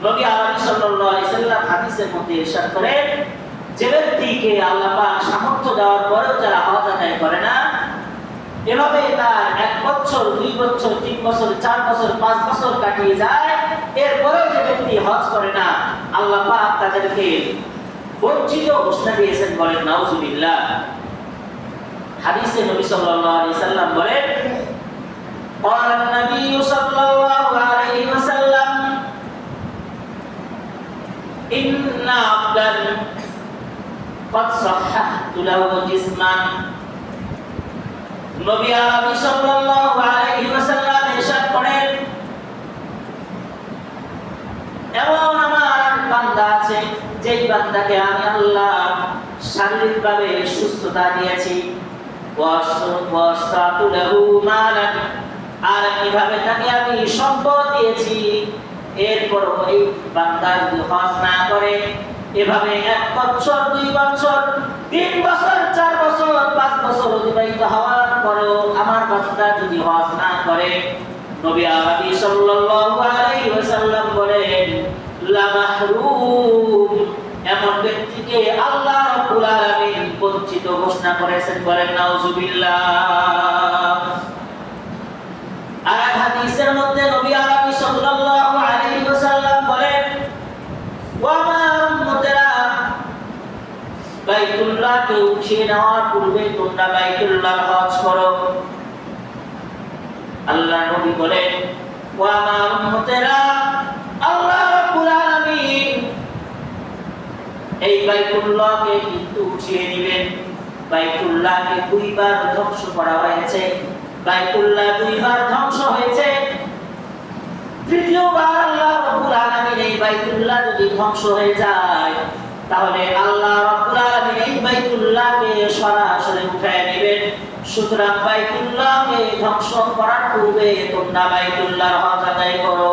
নবী আরবি সাল্লাল্লাহু আলাইহি সাল্লাম হাদিসের মধ্যে ইরশাদ করেন, যে ব্যক্তিকে আল্লাহ পাক সামর্থ্য দেওয়ার পরেও যারা হজ আদায় করে না, এভাবে তার 1 বছর 2 বছর 3 বছর 4 বছর 5 বছর কাটিয়ে যায়, এরপরেও যে ব্যক্তি হজ করে না, আল্লাহ পাক তাদেরকে বঞ্চিত ঘোষণা দিয়েছেন। বলেন নাউজুবিল্লাহ। হাদিসে নবী সাল্লাল্লাহু আলাইহি সাল্লাম বলেন, قال النبي صلى الله عليه وسلم إن عبدا قد صححت له جسما। নবী আরবি সাল্লাল্লাহু আলাইহি ওয়াসাল্লাম ইরশাদ করেন, এমন আমার বান্দা আছে যেই বান্দাকে আমি আল্লাহ শারীরিকভাবে সুস্থতা দিয়েছি, ওয়াসাতু লাহু মালান, আর কিভাবে তাকে আমি সম্পদ দিয়েছি, এরপর ওই বান্দা যদি হজ না করে, এভাবে 1 বছর 2 বছর 3 বছর 4 বছর 5 বছর অতিবাহিত হওয়ার পরেও আমার বান্দা যদি হজ না করে, নবী আরবি সাল্লাল্লাহু আলাইহি ওয়াসাল্লাম বলেন, লা মাহরুম, এমন ব্যক্তিকে আল্লাহ রাব্বুল আলামিন বঞ্চিত ঘোষণা করেছেন। বলেন নাউজুবিল্লাহ। আর হাদিসের মধ্যে নবী আরবি সাল্লাল্লাহু আলাইহি ওয়াসাল্লাম বলেন, ওয়া মা উম্মতেরা, বাইতুল্লাহকে উঠিয়ে নেওয়ার পূর্বে তোমরা বাইতুল্লাহ হজ করো। আল্লাহ নবী বলেন, ওয়া মা উম্মতেরা, আল্লাহ রাব্বুল আলামিন এই বাইতুল্লাহকে কিন্তু উঠিয়ে নেবেন। বাইতুল্লাহকে 2 বার ধ্বংস করা হয়েছে, বাইতুল্লাহ 2 বার ধ্বংস হয়েছে। তৃতীয়বার আল্লাহ রাব্বুল আলামিন এই বাইতুল্লাহ যদি ধ্বংস হয়ে যায়, তাহলে আল্লাহ রাব্বুল আলামিন এই বাইতুল্লাহকে সরাসরি উঠায় নেবেন। সুতরাং বাইতুল্লাহকে ধ্বংস করার পূর্বে তোমরা বাইতুল্লাহর হজ আদায় করো।